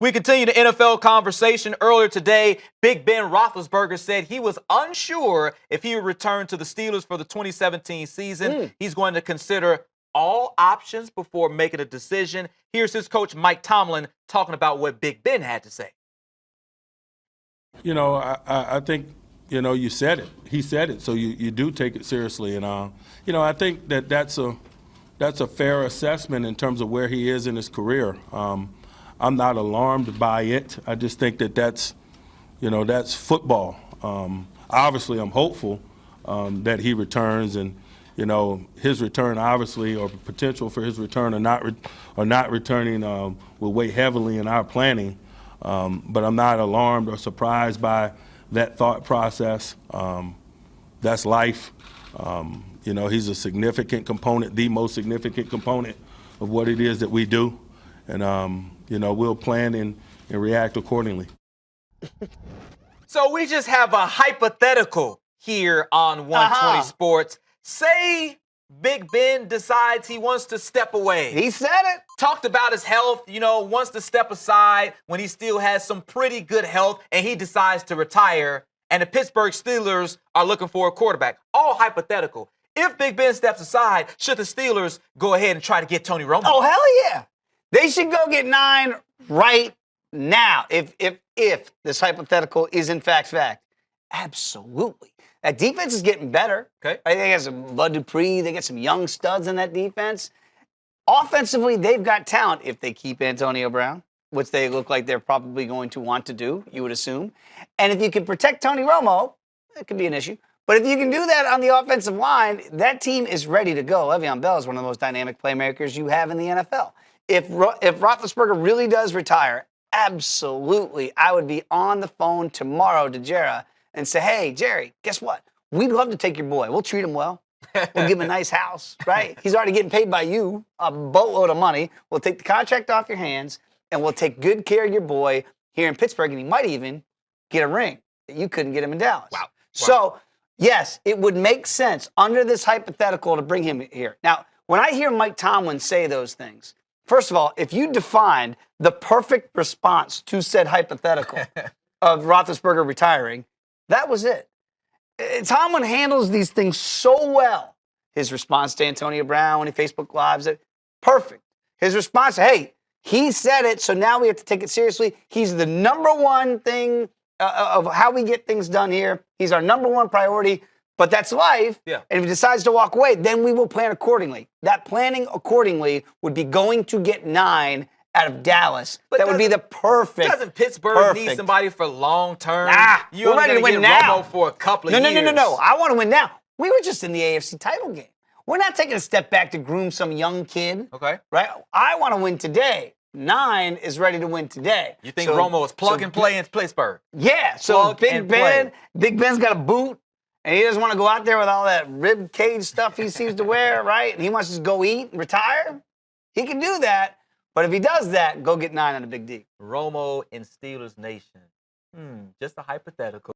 We continue the NFL conversation. Earlier today, Big Ben Roethlisberger said he was unsure if he would return to the Steelers for the 2017 season. He's going to consider all options before making a decision. Here's his coach, Mike Tomlin, talking about what Big Ben had to say. You know, I think, you know, you said it. He said it, so you do take it seriously. And, you know, I think that's a fair assessment in terms of where he is in his career. I'm not alarmed by it. I just think that's football. Obviously, I'm hopeful that he returns, and you know, his return obviously, or potential for his return or not returning will weigh heavily in our planning. But I'm not alarmed or surprised by that thought process. That's life. You know, he's a significant component, the most significant component of what it is that we do. And, you know, we'll plan and react accordingly. So we just have a hypothetical here on 120 Sports. Say Big Ben decides he wants to step away. He said it. Talked about his health, you know, wants to step aside when he still has some pretty good health, and he decides to retire, and the Pittsburgh Steelers are looking for a quarterback. All hypothetical. If Big Ben steps aside, should the Steelers go ahead and try to get Tony Romo? Oh, hell yeah. They should go get 9 right now if this hypothetical is in fact. Absolutely. That defense is getting better. Okay. Right? They got some Bud Dupree. They got some young studs in that defense. Offensively, they've got talent if they keep Antonio Brown, which they look like they're probably going to want to do, you would assume. And if you can protect Tony Romo, it could be an issue. But if you can do that on the offensive line, that team is ready to go. Le'Veon Bell is one of the most dynamic playmakers you have in the NFL. If Roethlisberger really does retire, absolutely, I would be on the phone tomorrow to Jerry and say, hey, Jerry, guess what? We'd love to take your boy. We'll treat him well. We'll give him a nice house, right? He's already getting paid by you a boatload of money. We'll take the contract off your hands, and we'll take good care of your boy here in Pittsburgh, and he might even get a ring that you couldn't get him in Dallas. Wow. So, yes, it would make sense under this hypothetical to bring him here. Now, when I hear Mike Tomlin say those things, first of all, if you defined the perfect response to said hypothetical of Roethlisberger retiring, that was it. Tomlin handles these things so well. His response to Antonio Brown when he Facebook Lives, perfect. His response, hey, he said it, so now we have to take it seriously. He's the number one thing of how we get things done here. He's our number one priority, but that's life. Yeah. And if he decides to walk away, then we will plan accordingly. That planning accordingly would be going to get 9 out of Dallas. But that would be the perfect. Doesn't Pittsburgh need somebody for long term? Nah, You're ready to win get now. Romo for a couple of years. No. I want to win now. We were just in the AFC title game. We're not taking a step back to groom some young kid. Okay. Right? I want to win today. 9 is ready to win today. You think Romo is plug and play in Pittsburgh? Yeah. So Big Ben's got a boot, and he doesn't want to go out there with all that rib cage stuff he seems to wear, right? And he wants to just go eat and retire. He can do that. But if he does that, go get 9 on a big D. Romo in Steelers Nation. Just a hypothetical.